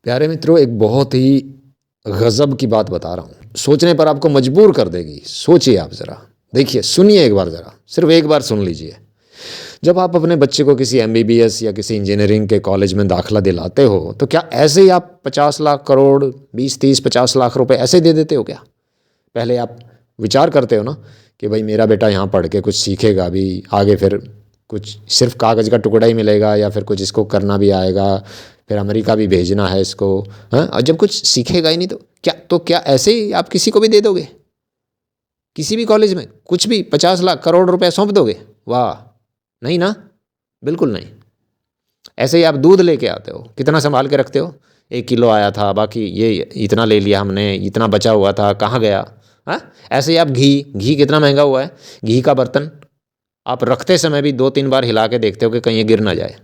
प्यारे मित्रों, एक बहुत ही गज़ब की बात बता रहा हूँ, सोचने पर आपको मजबूर कर देगी। सोचिए आप ज़रा, देखिए, सुनिए एक बार ज़रा, सिर्फ एक बार सुन लीजिए। जब आप अपने बच्चे को किसी एमबीबीएस या किसी इंजीनियरिंग के कॉलेज में दाखिला दिलाते हो, तो क्या ऐसे ही आप 50 लाख करोड़ 20 30 50 लाख रुपए ऐसे दे देते हो क्या? पहले आप विचार करते हो ना कि भाई मेरा बेटा यहाँ पढ़ के कुछ सीखेगा भी, आगे फिर कुछ सिर्फ कागज़ का टुकड़ा ही मिलेगा या फिर कुछ इसको करना भी आएगा, फिर अमेरिका भी भेजना है इसको। हाँ, और जब कुछ सीखेगा ही नहीं तो क्या ऐसे ही आप किसी को भी दे दोगे? किसी भी कॉलेज में कुछ भी 50 लाख करोड़ रुपए सौंप दोगे? वाह, नहीं ना, बिल्कुल नहीं। ऐसे ही आप दूध लेके आते हो, कितना संभाल के रखते हो? 1 किलो आया था, बाकी ये इतना ले लिया हमने, इतना बचा हुआ था, कहाँ गया? हाँ, ऐसे ही आप घी कितना महंगा हुआ है, घी का बर्तन आप रखते समय भी 2 3 बार हिला के देखते हो कि कहीं ये गिर ना जाए,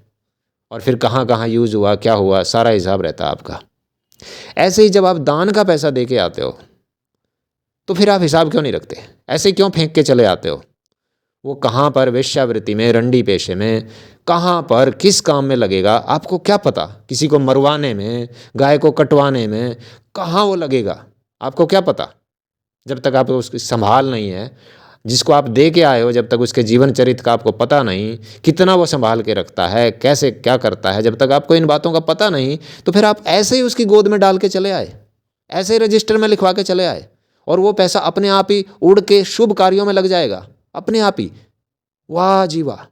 और फिर कहाँ कहाँ यूज़ हुआ, क्या हुआ, सारा हिसाब रहता है आपका। ऐसे ही जब आप दान का पैसा दे के आते हो, तो फिर आप हिसाब क्यों नहीं रखते? ऐसे क्यों फेंक के चले आते हो? वो कहाँ पर वेश्यावृत्ति में, रंडी पेशे में, कहाँ पर किस काम में लगेगा आपको क्या पता? किसी को मरवाने में, गाय को कटवाने में, कहाँ वो लगेगा आपको क्या पता? जब तक आप उसकी संभाल नहीं है, जिसको आप दे के आए हो, जब तक उसके जीवन चरित्र का आपको पता नहीं, कितना वो संभाल के रखता है, कैसे क्या करता है, जब तक आपको इन बातों का पता नहीं, तो फिर आप ऐसे ही उसकी गोद में डाल के चले आए, ऐसे ही रजिस्टर में लिखवा के चले आए, और वो पैसा अपने आप ही उड़ के शुभ कार्यों में लग जाएगा, अपने आप ही। वाह जी वाह!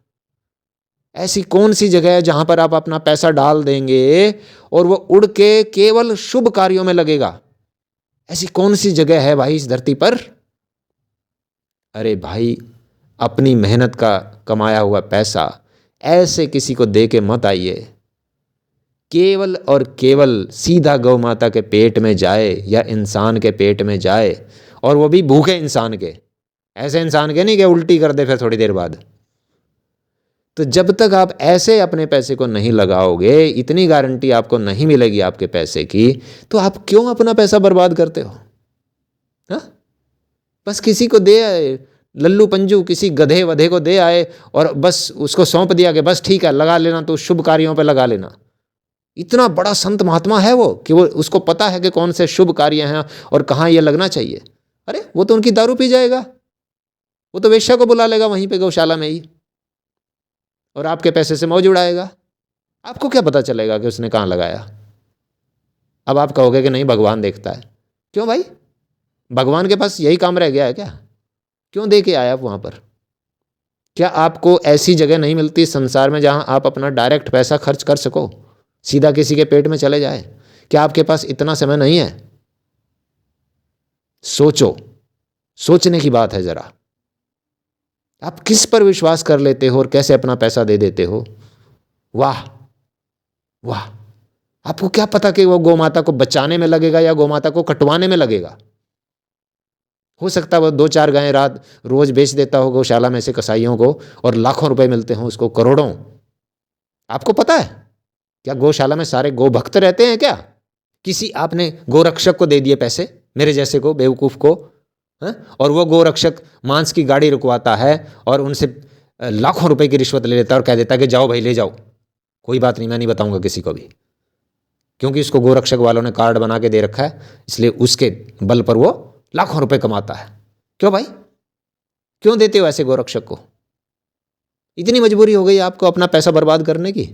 ऐसी कौन सी जगह है जहां पर आप अपना पैसा डाल देंगे और वो उड़ के केवल शुभ कार्यों में लगेगा? ऐसी कौन सी जगह है भाई इस धरती पर? अरे भाई, अपनी मेहनत का कमाया हुआ पैसा ऐसे किसी को दे के मत आइए। केवल और केवल सीधा गौ माता के पेट में जाए या इंसान के पेट में जाए, और वो भी भूखे इंसान के, ऐसे इंसान के नहीं कि उल्टी कर दे फिर थोड़ी देर बाद। तो जब तक आप ऐसे अपने पैसे को नहीं लगाओगे, इतनी गारंटी आपको नहीं मिलेगी आपके पैसे की, तो आप क्यों अपना पैसा बर्बाद करते हो? हाँ, बस किसी को दे आए, लल्लू पंजू किसी गधे वधे को दे आए और बस उसको सौंप दिया कि बस ठीक है, लगा लेना, तो शुभ कार्यों पे लगा लेना। इतना बड़ा संत महात्मा है वो कि वो उसको पता है कि कौन से शुभ कार्य हैं और कहाँ ये लगना चाहिए। अरे वो तो उनकी दारू पी जाएगा, वो तो वेश्या को बुला लेगा वहीं पे गौशाला में ही, और आपके पैसे से मौज उड़ाएगा। आपको क्या पता चलेगा कि उसने कहाँ लगाया? अब आप कहोगे कि नहीं, भगवान देखता है। क्यों भाई, भगवान के पास यही काम रह गया है क्या? क्यों दे के आया आप वहाँ पर? क्या आपको ऐसी जगह नहीं मिलती संसार में जहाँ आप अपना डायरेक्ट पैसा खर्च कर सको, सीधा किसी के पेट में चले जाए? क्या आपके पास इतना समय नहीं है? सोचो, सोचने की बात है जरा। आप किस पर विश्वास कर लेते हो और कैसे अपना पैसा दे देते हो? वाह वाह! आपको क्या पता कि वो गौ माता को बचाने में लगेगा या गौ माता को कटवाने में लगेगा? हो सकता है वो 2 4 गायें रात रोज बेच देता हो गौशाला में से कसाईयों को, और लाखों रुपए मिलते हो उसको, करोड़ों। आपको पता है? क्या गौशाला में सारे गौ भक्त रहते हैं क्या? किसी आपने गोरक्षक को दे दिए पैसे, मेरे जैसे को, बेवकूफ को, और वो गोरक्षक मांस की गाड़ी रुकवाता है और उनसे लाखों रुपए की रिश्वत ले लेता है और कह देता है कि जाओ भाई ले जाओ, कोई बात नहीं, मैं नहीं बताऊंगा किसी को भी, क्योंकि उसको गोरक्षक वालों ने कार्ड बना के दे रखा है, इसलिए उसके बल पर वो लाखों रुपए कमाता है। क्यों भाई, क्यों देते हो ऐसे गोरक्षक को? इतनी मजबूरी हो गई आपको अपना पैसा बर्बाद करने की?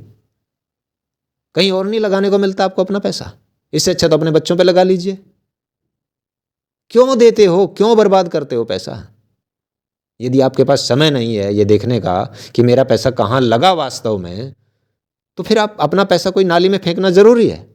कहीं और नहीं लगाने को मिलता आपको अपना पैसा? इससे अच्छा तो अपने बच्चों पे लगा लीजिए। क्यों देते हो, क्यों बर्बाद करते हो पैसा? यदि आपके पास समय नहीं है ये देखने का कि मेरा पैसा कहाँ लगा वास्तव में, तो फिर आप अपना पैसा कोई नाली में फेंकना जरूरी है?